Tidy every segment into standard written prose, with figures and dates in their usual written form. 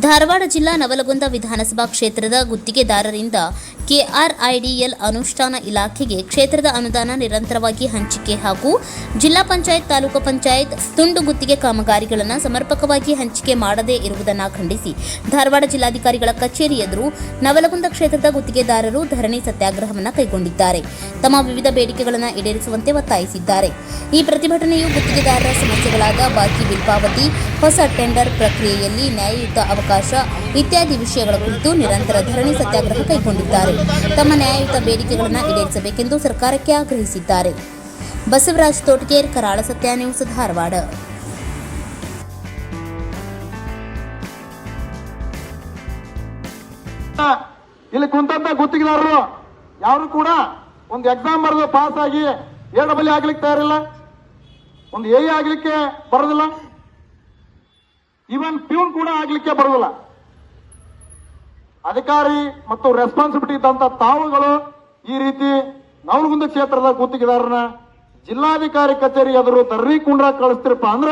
ಧಾರವಾಡ ಜಿಲ್ಲಾ ನವಲಗುಂದ ವಿಧಾನಸಭಾ ಕ್ಷೇತ್ರದ ಗುತ್ತಿಗೆದಾರರಿಂದ ಕೆಆರ್ಐಡಿಎಲ್ ಅನುಷ್ಠಾನ ಇಲಾಖೆಗೆ ಕ್ಷೇತ್ರದ ಅನುದಾನ ನಿರಂತರವಾಗಿ ಹಂಚಿಕೆ ಹಾಗೂ ಜಿಲ್ಲಾ ಪಂಚಾಯತ್ ತಾಲೂಕು ಪಂಚಾಯತ್ ತುಂಡು ಗುತ್ತಿಗೆ ಕಾಮಗಾರಿಗಳನ್ನು ಸಮರ್ಪಕವಾಗಿ ಹಂಚಿಕೆ ಮಾಡದೇ ಇರುವುದನ್ನು ಖಂಡಿಸಿ ಧಾರವಾಡ ಜಿಲ್ಲಾಧಿಕಾರಿಗಳ ಕಚೇರಿ ಎದುರು ನವಲಗುಂದ ಕ್ಷೇತ್ರದ ಗುತ್ತಿಗೆದಾರರು ಧರಣಿ ಸತ್ಯಾಗ್ರಹವನ್ನು ಕೈಗೊಂಡಿದ್ದಾರೆ. ತಮ್ಮ ವಿವಿಧ ಬೇಡಿಕೆಗಳನ್ನು ಈಡೇರಿಸುವಂತೆ ಒತ್ತಾಯಿಸಿದ್ದಾರೆ. ಈ ಪ್ರತಿಭಟನೆಯು ಗುತ್ತಿಗೆದಾರರ ಸಮಸ್ಯೆಗಳಾದ ಬಾಕಿ ಬಿಲ್ ಪಾವತಿ, ಹೊಸ ಟೆಂಡರ್ ಪ್ರಕ್ರಿಯೆಯಲ್ಲಿ ನ್ಯಾಯಯುತ ಅವಕಾಶ ಇತ್ಯಾದಿ ವಿಷಯಗಳ ಕುರಿತು ನಿರಂತರ ಧರಣಿ ಸತ್ಯಾಗ್ರಹ ಕೈಗೊಂಡಿದ್ದಾರೆ. ತಮ್ಮ ನ್ಯಾಯಯುತ ಬೇಡಿಕೆಗಳನ್ನು ಈಡೇರಿಸಬೇಕೆಂದು ಸರ್ಕಾರಕ್ಕೆ ಆಗ್ರಹಿಸಿದ್ದಾರೆ. ಬಸವರಾಜ್ ತೋಟಗೇರ್, ಕರಾಳ ಸತ್ಯ ನ್ಯೂಸ್, ಧಾರವಾಡ. ಇಲ್ಲಿ ಕುಂತಂತ ಗುತ್ತಿಗೆದಾರರು ಯಾರು ಕೂಡ ಒಂದು ಎಕ್ಸಾಮ್ ಬರೆದು ಪಾಸ್ ಆಗಿ ಎಡಬಲಿ ಆಗ್ಲಿಕ್ಕೆ ತಯಾರಿಲ್ಲ, ಒಂದು ಎ ಆಗ್ಲಿಕ್ಕೆ ಬರೋದಿಲ್ಲ, ಈವನ್ ಪ್ಯೂನ್ ಕೂಡ ಆಗ್ಲಿಕ್ಕೆ ಬರೋದಿಲ್ಲ. ಅಧಿಕಾರಿ ಮತ್ತು ರೆಸ್ಪಾನ್ಸಿಬಿಲಿಟಿ ಇದ್ದಂತ ತಾವುಗಳು ಈ ರೀತಿ ನವಲಗುಂದ ಕ್ಷೇತ್ರದ ಗುತ್ತಿಗೆದಾರನ ಜಿಲ್ಲಾಧಿಕಾರಿ ಕಚೇರಿ ಎದುರು ಧರಣಿ ಕುಂಡ್ರ ಕಳಿಸ್ತಿರಪ್ಪ ಅಂದ್ರ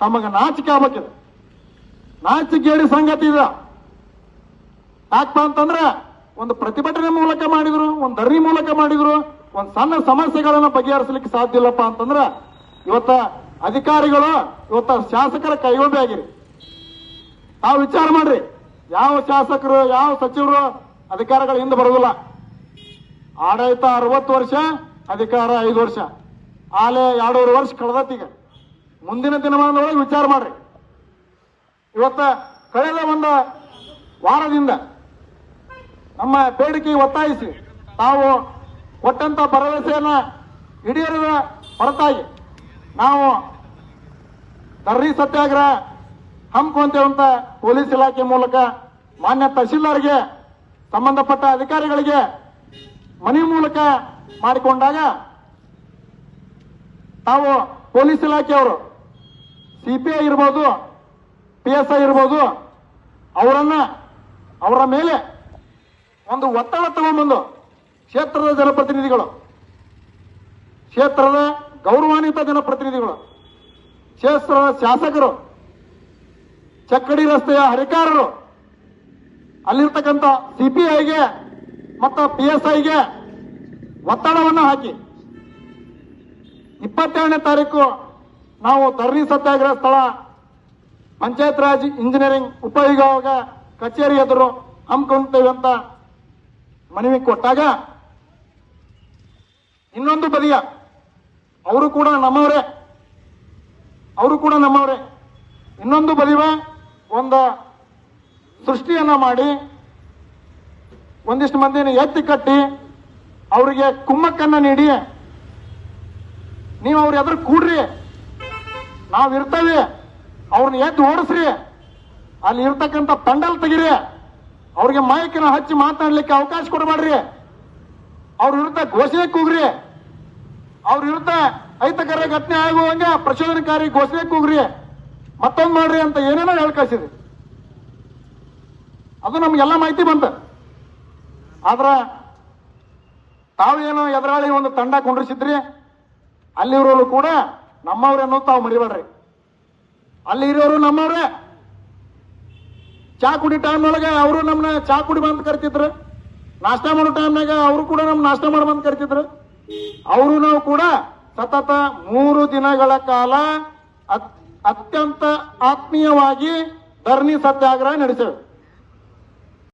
ತಮಗ ನಾಚಿಕೆ ಆಗ್ಬೇಕಿದೆ. ನಾಚಿಕೆಗೇಡಿ ಸಂಗತಿ ಇದೆ. ಯಾಕಪ್ಪ ಅಂತಂದ್ರ ಒಂದು ಪ್ರತಿಭಟನೆ ಮೂಲಕ ಮಾಡಿದ್ರು, ಒಂದು ಧರಣಿ ಮೂಲಕ ಮಾಡಿದ್ರು, ಒಂದು ಸಣ್ಣ ಸಮಸ್ಯೆಗಳನ್ನ ಬಗೆಹರಿಸಲಿಕ್ಕೆ ಸಾಧ್ಯ ಇಲ್ಲಪ್ಪ ಅಂತಂದ್ರ ಇವತ್ತ ಅಧಿಕಾರಿಗಳು ಇವತ್ತ ಶಾಸಕರ ಕೈಗೊಂಬೆ ಆಗಿರಿ. ತಾವು ವಿಚಾರ ಮಾಡ್ರಿ, ಯಾವ ಶಾಸಕರು ಯಾವ ಸಚಿವರು ಅಧಿಕಾರಗಳ ಹಿಂದೆ ಬರೋದಿಲ್ಲ. ಆಡಳಿತ 60 ವರ್ಷ, ಅಧಿಕಾರ 5 ವರ್ಷ, ಆಲೆ 2.5 ವರ್ಷ ಕಳೆದತ್ತೀಗ. ಮುಂದಿನ ದಿನಮಾನದೊಳಗೆ ವಿಚಾರ ಮಾಡ್ರಿ. ಇವತ್ತ ಕಳೆದ ಒಂದು ವಾರದಿಂದ ನಮ್ಮ ಬೇಡಿಕೆ ಒತ್ತಾಯಿಸಿ ತಾವು ಕೊಟ್ಟಂತ ಭರವಸೆಯನ್ನ ಈಡೇರಿದ ಹೊರತಾಗಿ ನಾವು ಧರಣಿ ಸತ್ಯಾಗ್ರಹ ಹಮ್ಮಿಕೊಂತೇವಂತ ಪೊಲೀಸ್ ಇಲಾಖೆ ಮೂಲಕ ಮಾನ್ಯ ತಹಶೀಲ್ದಾರ್ಗೆ ಸಂಬಂಧಪಟ್ಟ ಅಧಿಕಾರಿಗಳಿಗೆ ಮನವಿ ಮೂಲಕ ಮಾಡಿಕೊಂಡಾಗ ತಾವು ಪೊಲೀಸ್ ಇಲಾಖೆಯವರು ಸಿಪಿಐ ಇರ್ಬೋದು, PSI ಇರ್ಬೋದು, ಅವರ ಮೇಲೆ ಒಂದು ಒತ್ತಡ ತಗೊಂಡ್ಬಂದು ಕ್ಷೇತ್ರದ ಜನಪ್ರತಿನಿಧಿಗಳು, ಕ್ಷೇತ್ರದ ಗೌರವಾನ್ವಿತ ಜನಪ್ರತಿನಿಧಿಗಳು, ಕ್ಷೇತ್ರದ ಶಾಸಕರು, ಚಕ್ಕಡಿ ರಸ್ತೆಯ ಹರಿಕಾರರು ಅಲ್ಲಿರ್ತಕ್ಕಂಥ ಸಿಪಿಐಗೆ ಮತ್ತು PSIಗೆ ಒತ್ತಡವನ್ನು ಹಾಕಿ 22ನೇ ತಾರೀಕು ನಾವು ಧರಣಿ ಸತ್ಯಾಗ್ರಹ ಸ್ಥಳ ಪಂಚಾಯತ್ ರಾಜ್ ಇಂಜಿನಿಯರಿಂಗ್ ಉಪವಿಭಾಗ ಕಚೇರಿ ಎದುರು ಹಮ್ಮಿಕೊಂತೇವೆ ಅಂತ ಮನವಿ ಕೊಟ್ಟಾಗ ಇನ್ನೊಂದು ಬದಿಯ ಅವರು ಕೂಡ ನಮ್ಮವರೇ ಇನ್ನೊಂದು ಬದಿಯ ಒಂದು ಸೃಷ್ಟಿಯನ್ನ ಮಾಡಿ ಒಂದಿಷ್ಟು ಮಂದಿನ ಎತ್ತಿ ಕಟ್ಟಿ ಅವರಿಗೆ ಕುಮ್ಮಕ್ಕನ್ನ ನೀಡಿ ನೀವು ಅವ್ರ ಎದುರು ಕೂಡ್ರಿ, ನಾವು ಇರ್ತೇವೆ, ಅವ್ರನ್ನ ಎದ್ದು ಓಡಿಸ್ರಿ, ಅಲ್ಲಿ ಇರ್ತಕ್ಕಂಥ ಪಂಡಲ್ ತೆಗಿರಿ, ಅವ್ರಿಗೆ ಮೈಕಿನ ಹಚ್ಚಿ ಮಾತನಾಡ್ಲಿಕ್ಕೆ ಅವಕಾಶ ಕೊಡಬೇಡ್ರಿ, ಅವ್ರ ವಿರುದ್ಧ ಘೋಷಣೆ ಕೂಗ್ರಿ, ಅವ್ರ ವಿರುದ್ಧ ಅಹಿತಕರ ಘಟನೆ ಆಗುವಂಗೆ ಪ್ರಚೋದನಕಾರಿ ಘೋಷಣೆ ಕೂಗ್ರಿ, ಮತ್ತೊಂದು ಮಾಡ್ರಿ ಅಂತ ಏನೇನೋ ಹೇಳ್ಕಳಿಸಿದ್ರಿ. ಅದು ನಮ್ಗೆಲ್ಲ ಮಾಹಿತಿ ಬಂತ. ಆದ್ರ ತಾವೇನೋ ಎದುರಾಳಿ ಒಂದು ತಂಡ ಕೊಂಡಿಸಿದ್ರಿ, ಅಲ್ಲಿರೋರು ಕೂಡ ನಮ್ಮವ್ರೇನೋ ತಾವು ಮರಿಬೇಡ್ರಿ. ಅಲ್ಲಿ ಇರೋರು ನಮ್ಮವ್ರೆ. ಚಾ ಕುಡಿ ಟೈಮ್ನೊಳಗೆ ಅವರು ನಮ್ಮನ್ನ ಚಾ ಕುಡಿ ಬಂದು ಕರಿತಿದ್ರು, ನಾಷ್ಟ ಮಾಡೋ ಟೈಮ್ನಾಗ ಅವರು ಕೂಡ ನಮ್ ನಾಷ್ಟ ಮಾಡಿ ಬಂದು ಕರಿತಿದ್ರು. ಅವರು ನಾವು ಕೂಡ ಸತತ 3 ದಿನಗಳ ಕಾಲ ಅತ್ಯಂತ ಆತ್ಮೀಯವಾಗಿ ಧರಣಿ ಸತ್ಯಾಗ್ರಹ ನಡೆಸೇವೆ.